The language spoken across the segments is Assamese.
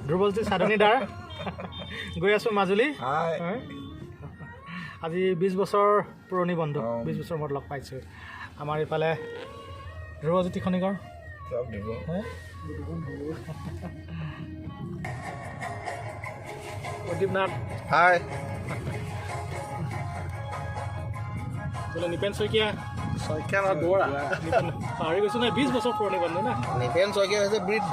ধ্ৰুৱজ্যোতি সাধনীদাৰ গৈ আছোঁ মাজুলী। আজি 20 বছৰ পুৰণি বন্ধু, 20 বছৰ মূৰত লগ পাইছোঁ। আমাৰ ইফালে ধ্ৰুৱজ্যোতি খনিকৰ, প্ৰদীপ নাথ, নিপেন শইকীয়া বৰা, পাহৰি গৈছোঁ নাই, 20 বছৰ পুৰণি বন্ধু না। নিপেন শইকীয়া হৈছে বৃদ্ধ।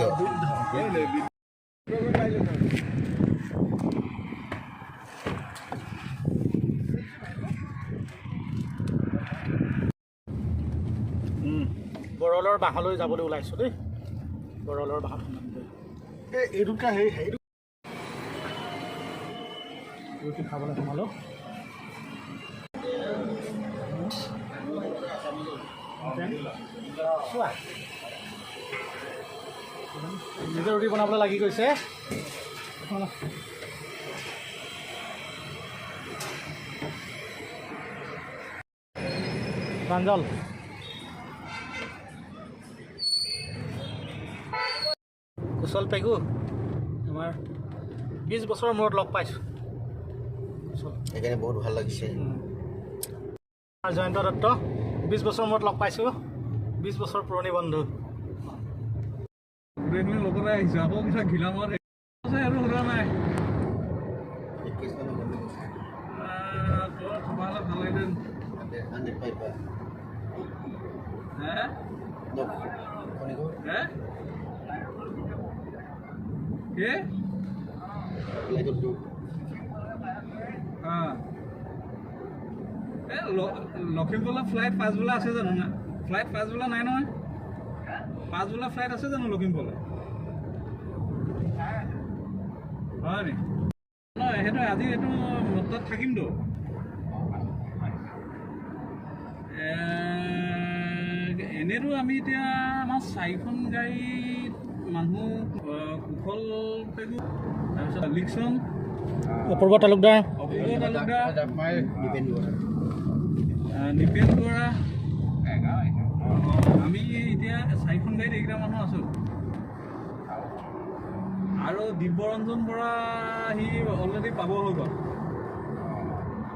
বৰলৰ বাঁহলৈ যাবলৈ ওলাইছোঁ দেই। বৰলৰ বাঁহত এইটোকা হেৰি ৰুটি খাবলৈ সোমালোঁ। নিজে ৰুটি বনাবলৈ লাগি গৈছে। প্ৰাঞ্জল কুশল পেগু, আমাৰ 20 বছৰৰ মূৰত লগ পাইছোঁ। সেইকাৰণে বহুত ভাল লাগিছে। জয়ন্ত দত্ত 20 বছৰৰ মূৰত লগ পাইছোঁ, 20 বছৰ পুৰণি বন্ধু। লগতে আহিছোঁ আকৌ কিবা ঘিলামত আৰু সোধা নাই। ভাল লাগিলে লখিমপুৰলৈ ফ্লাইট পাঁচবেলা আছে জানো না? ফ্লাইট পাঁচবেলা নাই নহয়, পাঁচবেলা ফ্লাইট আছে জানো লখিমপুৰলৈ? হয় নি? নহয় সেইটো আজি এইটো তাত থাকিমতো। এনেইতো আমি এতিয়া আমাৰ 4খন গাড়ীত মানুহ, কুশল পেগু, তাৰপিছত লিকচন, অপূৰ্ব তালুকদাৰ, নিপেন বৰা, আমি এতিয়া 4খন গাড়ীত এইকেইটা মানুহ আছোঁ। আৰু দিব্যৰঞ্জন বৰা সি অলৰেডি পাব হৈ গ'ল।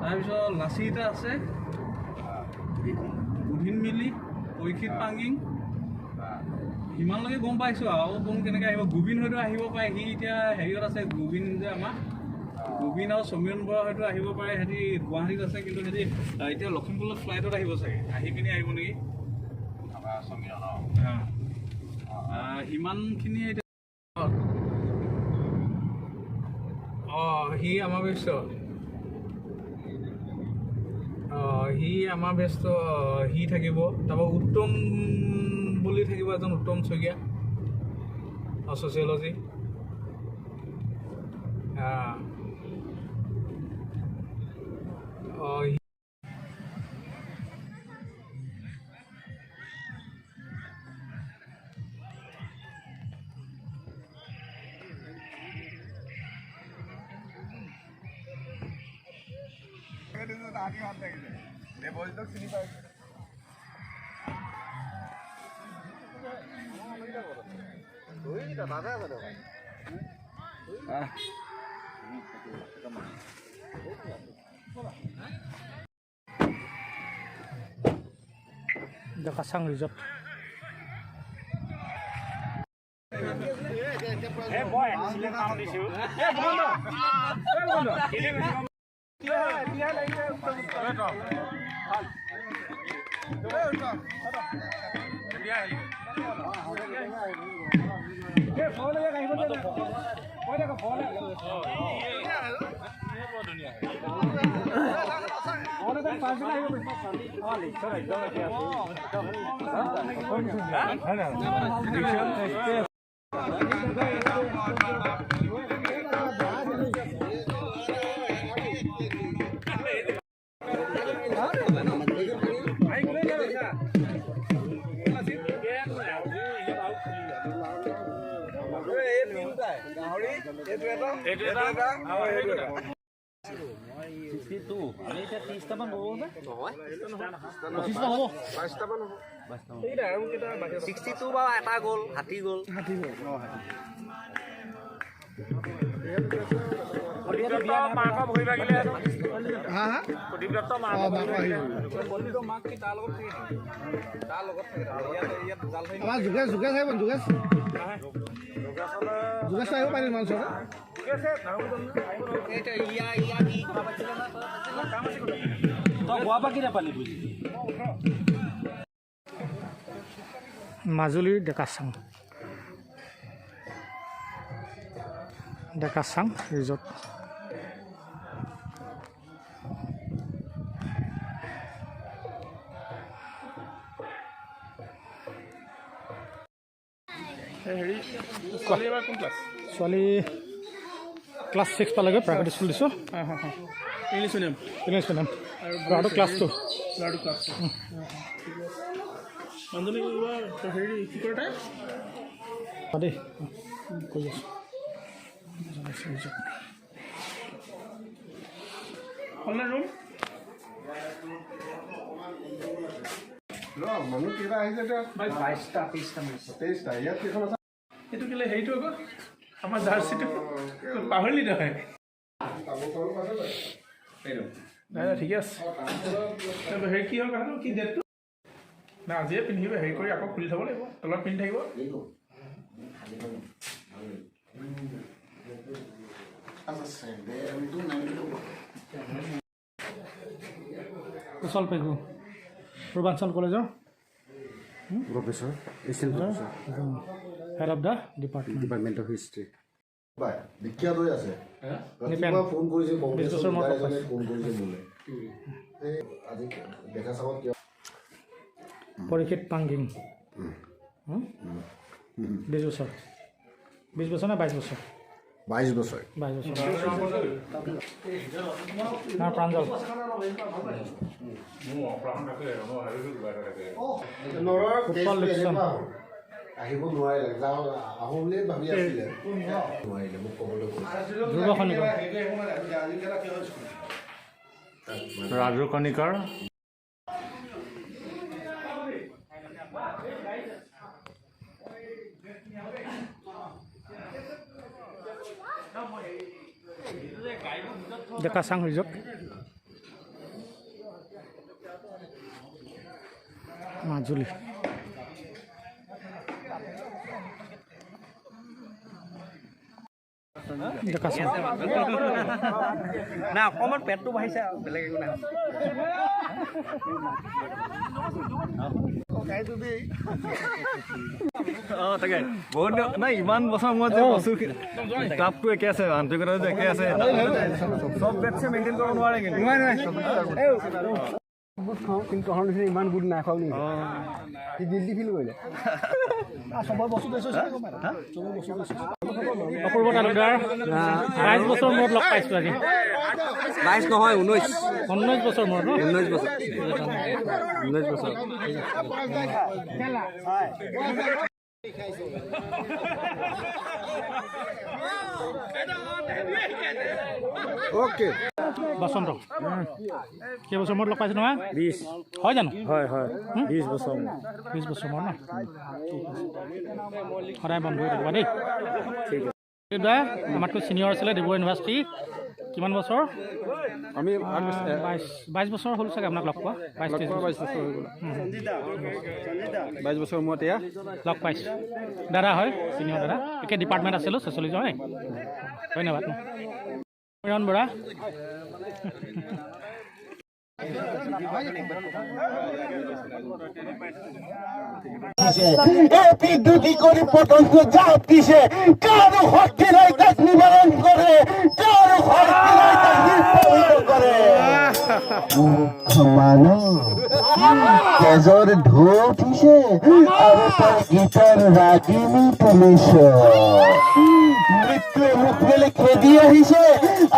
তাৰপিছত লাচি এটা আছে, বুধিন মিলি, পৰীক্ষিত পাংগিং, সিমানলৈকে গম পাইছোঁ। আৰু কোন কেনেকৈ আহিব, গোবিন হয়তো আহিব পাৰে, সি এতিয়া হেৰিয়ত আছে। গোবিন যে আমাৰ গোবিন আৰু সমীৰণ বৰা হয়তো আহিব পাৰে, সিহঁতি গুৱাহাটীত আছে। কিন্তু সিহঁতি এতিয়া লখিমপুৰত ফ্লাইটত আহিব চাগে, আহি পিনি আহিব নেকি সিমানখিনি এতিয়া। সি আমাৰ ব্যস্ত, সি আমাৰ ব্যস্ত, সি থাকিব। তাৰপৰা উত্তম বুলি থাকিব এজন, উত্তম শইকীয়া, ছ'চিয়লজি। কাছাং ৰিজৰ্ট। যোগেশ আহিব যোগেশ আহিব পাৰিম মাংস মাজুলীৰ ডেকাচাং ৰিজৰ্ট ছোৱালী ক্লাছ 6 পালেগৈ প্ৰাইভেট স্কুল দিছোঁ ইংলিছ মিডিয়াম আৰু ল'ৰাটো ক্লাছ 2 মানুহজনী হেৰি কি কৰে তাই দেই কৈ আছোঁ ৰুম মানুহ কেইটা আহিছে এতিয়া 22টা 23টা ইয়াত কেইখন আছে এইটো কেলে হেৰিটো আকৌ আমাৰ জাৰ্চিটো পাহৰিলি নহয় নাই ঠিকে আছে হেৰি কি হ'ল কথাটো কি ডেটটো না আজিয়ে পিন্ধিব হেৰি কৰি আকৌ খুলি থ'ব লাগিব তলত পিন্ধি থাকিব কুশল পেগু পূৰ্বাঞ্চল কলেজৰ professor assistant head of the department of history বিখ্যাত হৈ আছে ৰাতিপুৱা ফোন কৰিছে ফোন কৰিছে মোলৈ আজি দেখা চাবত কিয় পৰীক্ষিত পাংগিং 20 বছৰ নে 22 বছৰ 22 বছৰ না প্ৰাঞ্জল আহিব নোৱাৰিলে আহোঁ বুলি ভাবি আছিলে নোৱাৰিলে মোক ক'বলৈ ৰাজু কণিকৰ ডেকাচাং ৰিজৰ্ট মাজুলী ডেকাচাং না অকণমান পেটটো বাঢ়িছে আৰু বেলেগ একো নাই তাকে বহুত নাই ইমান বছৰ মূৰত যে বস্তু ক্লাবটো একে আছে আন্তৰিকতাটো যে একে আছে চব বেটছে মেইনটেইন কৰিব নোৱাৰে কিন্তু খাওঁ কিন্তু তহঁতৰ নিচিনা ইমান গুড নাখাওঁ নেকি সি গিল্টি ফিল কৰিলে চবৰ বস্তু বেছি অপূৰ্ব তালুকদাৰ 22 বছৰ মূৰত লগ পাইছোঁ আজি 22 নহয় 19 বছৰ মূৰত 19 বছৰ অ'কে বসন্ত কেইবছৰ মূৰত লগ পাইছোঁ নহয় 20 হয় জানো হয় 20 বছৰ 20 বছৰ মূৰত ন সদায় বন্ধ হৈ থাকিবা দেই ঠিক আছে আমাতকৈ ছিনিয়ৰ আছিলে ডিব্ৰুগড় ইউনিভাৰ্চিটি কিমান বছৰ আমি 22 বছৰ হ'ল চাগে আপোনাক লগ পোৱা 22 বছৰ হৈ গ'ল 22 বছৰ মূৰত এয়া লগ পাইছোঁ দাদা হয় ছিনিয়ৰ দাদা একে ডিপাৰ্টমেণ্ট আছিলোঁ ছ'চিয়লজি হয় ধন্যবাদ কিৰণ বৰা বিদ্যুতি কৰে পতঙ্গ জাপ দিছে কাৰো হত্যে নাই তাক নিবাৰণ কৰে কাৰো হত্যে নাই তাক নিৰ্বাচিত কৰে তেজৰ ঢৌ উঠিছে আৰু তাৰ গীতৰ ৰাগিনী পুলিচ মৃত্যুৱে মুখ মেলি খেদি আহিছে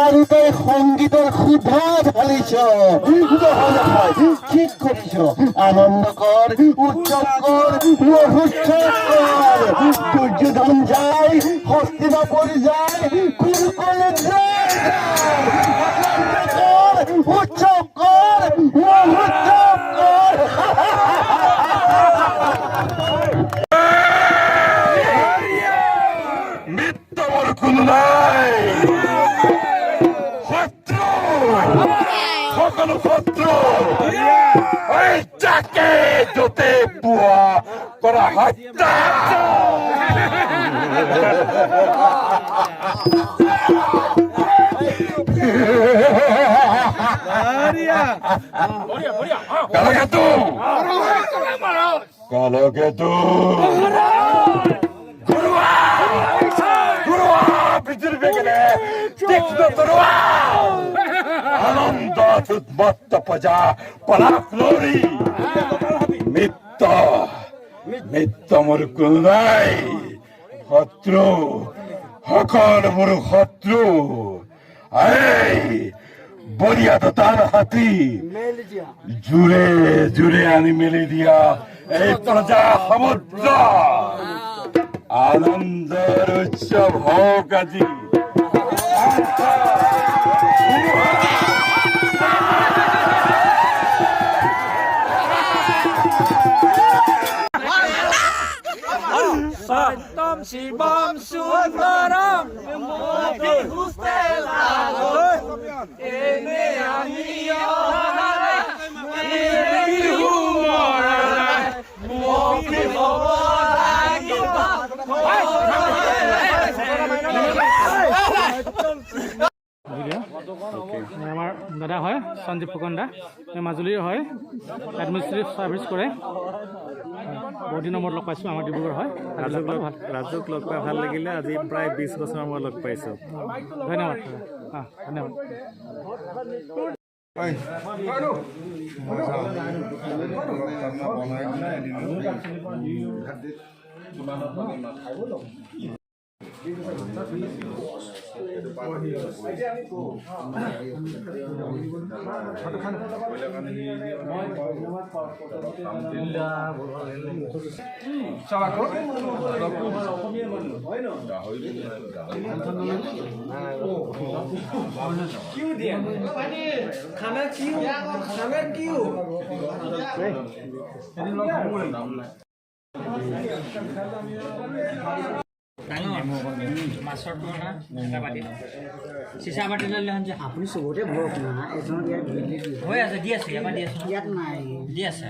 আৰু তাই সংগীতৰ সুধা ঢালিছ নহয় ঠিক কৰিছ আনন্দ কৰ উৎসৱ কৰ মহোৎসৱ কৰ দুৰ্যোধন যায় হস্তিনাপুৰ যায় কুৰুকলে উৎসৱ কৰ মহোৎসৱ কৰ মিথ্যা মোৰ কোনো নাই শত্ৰু সকলো শত্ৰু এই যাকে য'তে পোৱা কৰা হত্যা Kalagatu! Kalagatu! Gurua! Gurua! Bitir begine! Tikno turua! Ananda tutmatta paja palaklori! Mitta! Mitta mor kunai! Hatru! Hakal mor hatru! Ay! বলিয়া তো তার হাতি জুড়ে জুড়ে আমি মেলে দিয়া এই প্রজা সমুদ্র আনন্দের উৎসব হোক আজি সত্যম শিবম সুন্দরম মোতি হুস্তেলা এনে আমি অহারা বিহু মরা মোতি বলা আমাৰ দাদা হয় সঞ্জীৱ ফুকন দা মাজুলীৰ হয় এডমিনিষ্ট্ৰেটিভ ছাৰ্ভিচ কৰে বহুত দিনৰ মূৰত লগ পাইছোঁ আমাৰ ডিব্ৰুগড় হয় ৰাজুক লগ পাই ভাল লাগিলে আজি প্ৰায় 20 বছৰৰ মূৰত লগ পাইছোঁ ধন্যবাদ ধন্যবাদ মাছৰ টুকুৰা এটা বাটি চিচা বাটি ল'লে যে আপুনি চবতে ভৰক না এজনৰ ইয়াত হৈ আছে দি আছে ইয়াত দি আছে ইয়াত নাই দি আছে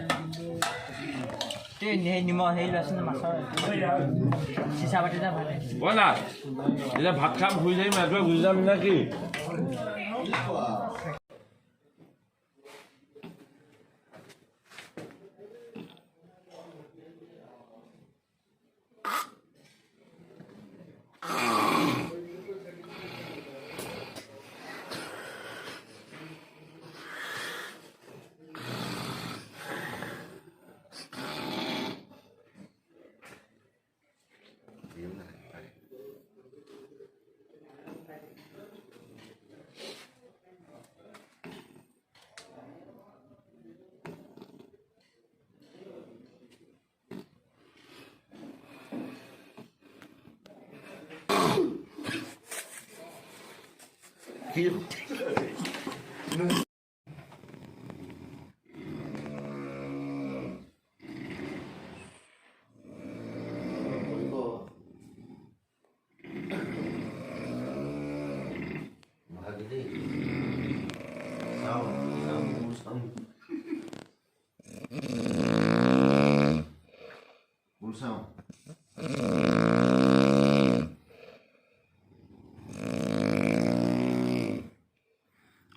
নিমখ হেৰি লৈছে মাছৰ চিচা বাটি এটা ভালে ব'লা এতিয়া ভাত খাম শুই যাম ৰাতিপুৱা গুচি যাম নে কি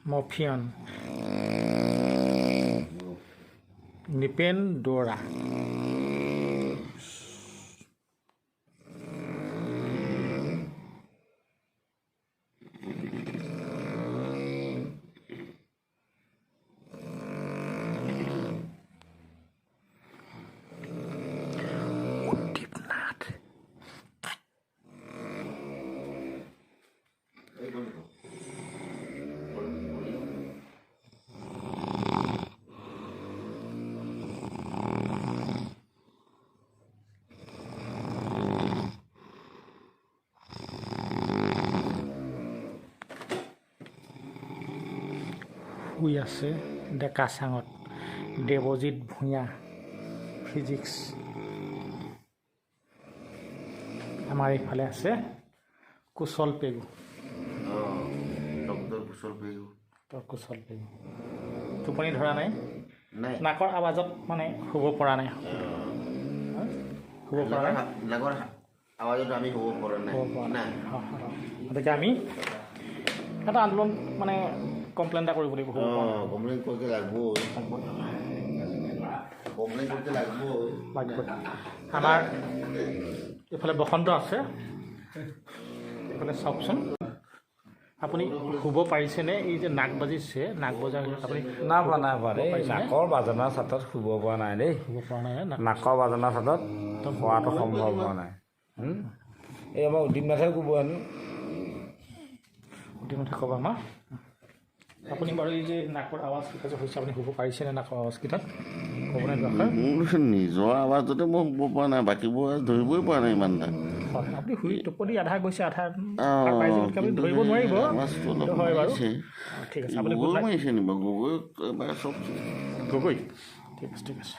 মফিয়ন নিপেন দৌৰা শুই আছে ডেকা চাঙত দেৱজিৎ ভূঞা ফিজিক্স আমাৰ এইফালে আছে কুশল পেগু ডক্টৰ কুশল পেগু কুশল পেগু টোপনি ধৰা নাই নাই নাকৰ আৱাজত মানে শুব পৰা নাই শুব পৰা নাই নাগৰ আৱাজত আমি শুব পৰা নাই নাই গতিকে আমি এটা আন্দোলন মানে কমপ্লেইন এটা কৰিব লাগিব কমপ্লেইন কৰিতে লাগব আমাৰ এইফালে বসন্ত আছে এইফালে চাওকচোন আপুনি শুব পাৰিছেনে এই যে নাক বাজিছে নাক বজাৰ আপুনি নাই পোৱা নাকৰ বাজনা চাটত শুব পৰা নাই দেই শুব পৰা নাই নাকৰ বাজনা চাটত হোৱাটো সম্ভৱ হোৱা নাই এই আমাৰ উদিম নাথে ক'ব হেনো ইতিমধ্যে ক'ব আমাৰ আপুনি বাৰু এই যে নাকৰ আৱাজকেইটা যে হৈছে আপুনি শুব পাৰিছেনে নাকৰ আৱাজকেইটাত ক'বনে মোৰ নিজৰ আৱাজতে মই শুব পৰা নাই বাকীবোৰ ধৰিবই পৰা নাই ইমান এটা হয় আপুনি শুই টোপনি আধা গৈছে আধা পাইছে গতিকে আপুনি ধৰিব নোৱাৰিব হয় বাৰু ঠিক আছে আপুনি গগৈ ঠিক আছে ঠিক আছে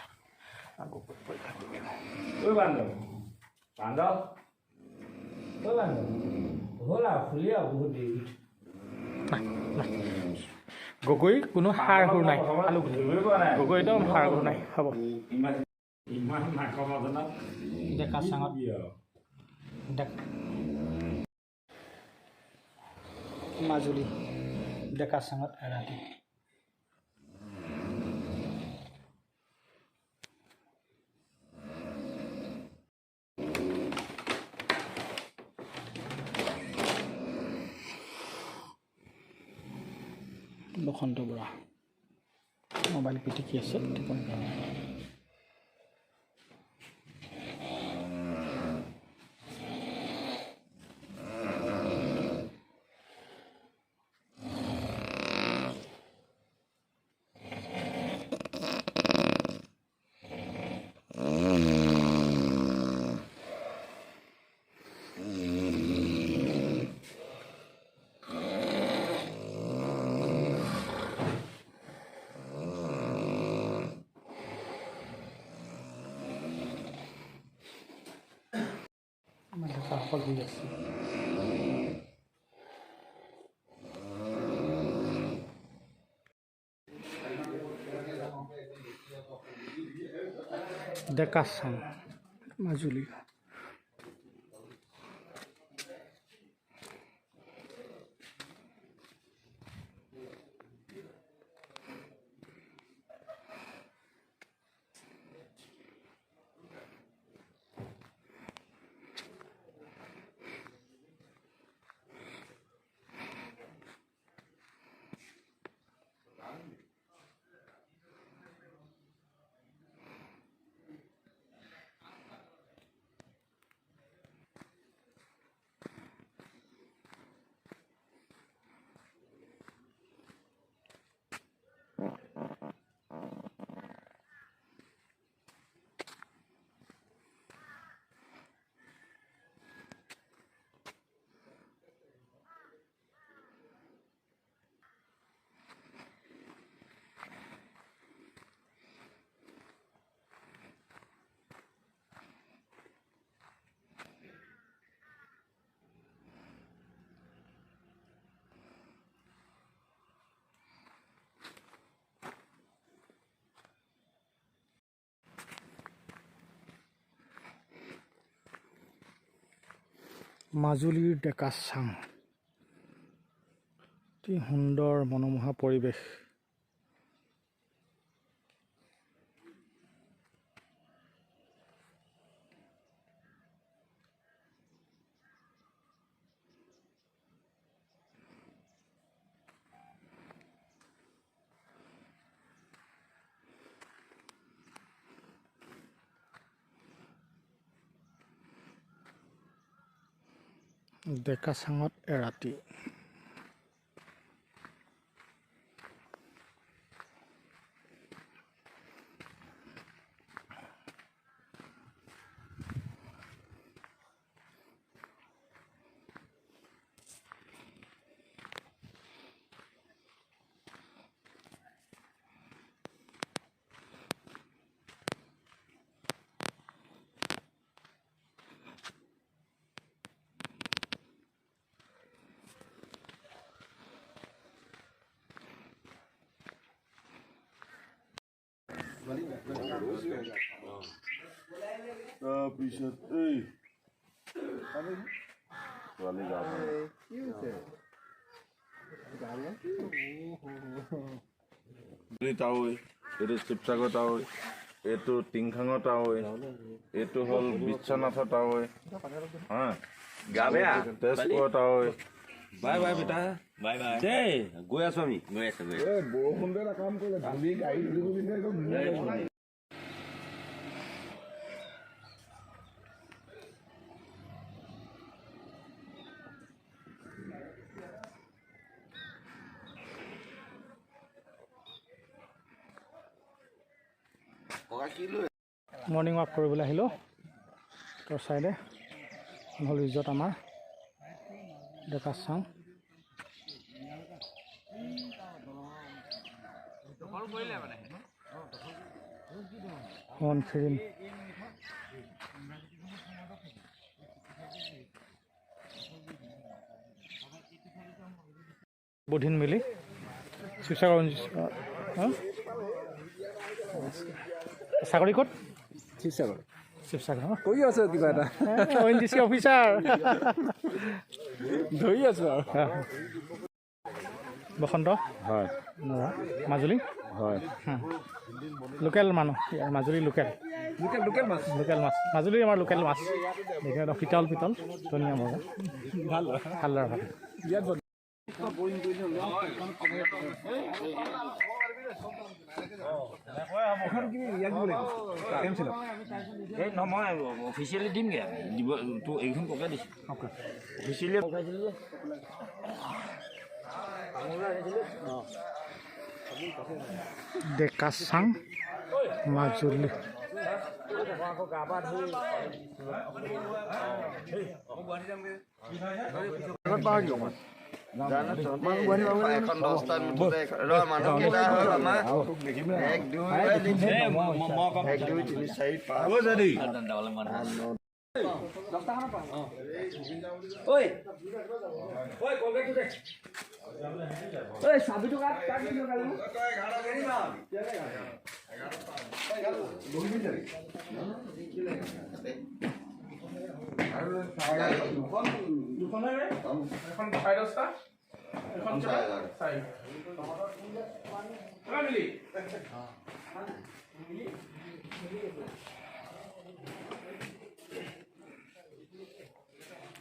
গগৈ কোনো সাৰ সুৰ নাই গগৈ একদম সাৰ সুৰ নাই হ'ব ডেকা চাঙত মাজুলী ডেকা চাঙত এৰাতি বসন্ত বৰা মোবাইল পিটিকি আছে টিপনি কাষত আছে ডেকা চাং মাজুলী মাজুলীৰ ডেকা চাং অতি সুন্দৰ মনোমোহা পৰিৱেশ ডেকা চাঙত এৰাতি তাৰপিছত এই ছোৱালী গা টাৱৈ, এইটো শিৱসাগৰ টাৱৈ, এইটো টিংখাঙৰ টাৱৈ, এইটো হ'ল বিশ্বনাথৰ টাৱৈ, তেজপুৰৰ টাৱৈ। বাই বাই বেটা, বাই বাই দেই, গৈ আছো আমি, গৈ আছো বৰষুণ এটা কাম কৰিলে ধূলি গাড়ী ধূলি মৰ্ণিং ৱাক কৰিবলৈ আহিলোঁ তোৰ চাইডে হ'ল ৰিজৰ্ট আমাৰ ডেকা চাওঁ ফিৰিম বুধিন মিলি শিৱসাগৰ চাকৰি ক'ত শিৱসাগৰ শিৱসাগৰ কৰি আছো কিবা এটা ONGC অফিচাৰ ধৰি আছো আৰু বসন্ত হয় মাজুলী হয় লোকেল মানুহ মাজুলী লোকেল লোকেল মাছ লোকেল মাছ মাজুলীৰ আমাৰ লোকেল মাছ দেখে পিতল পিতল ধুনীয়া বগা ভাল ভালদৰে ভাল ইয়াত মই অফিচিয়েলি দিমগৈ দিব তোৰ এইখন পকাই দিছোঁ officially Deka Chang Majuli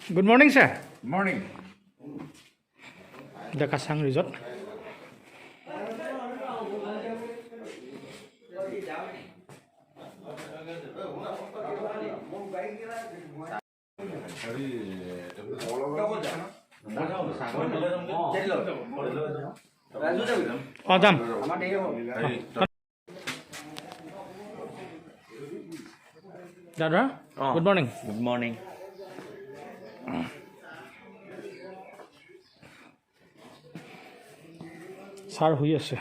Good morning, sir. Morning Deka Chang resort যাম দাদা good morning good morning sir শুই আছে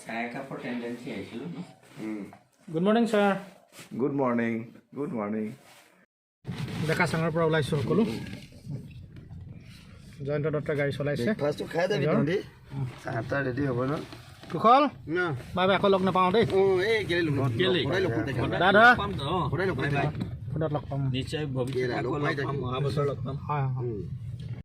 চাহ একাপৰ টেণ্ডেঞ্চি আহিছিলোঁ good morning sir good morning good morning Deka চাঙৰ পৰা ওলাইছোঁ সকলো জয়ন্ত দত্তই গাড়ী চলাইছে খাই যাবি তহঁতি চাহ তাহ ৰেডি হ'ব ন কুশল বাই বাই আকৌ লগ নাপাওঁ দেই দাদা ফোনত লগ পাম নিশ্চয় ভৱিষ্যত লগ পাম অহা বছৰ লগ পাম হয় হয়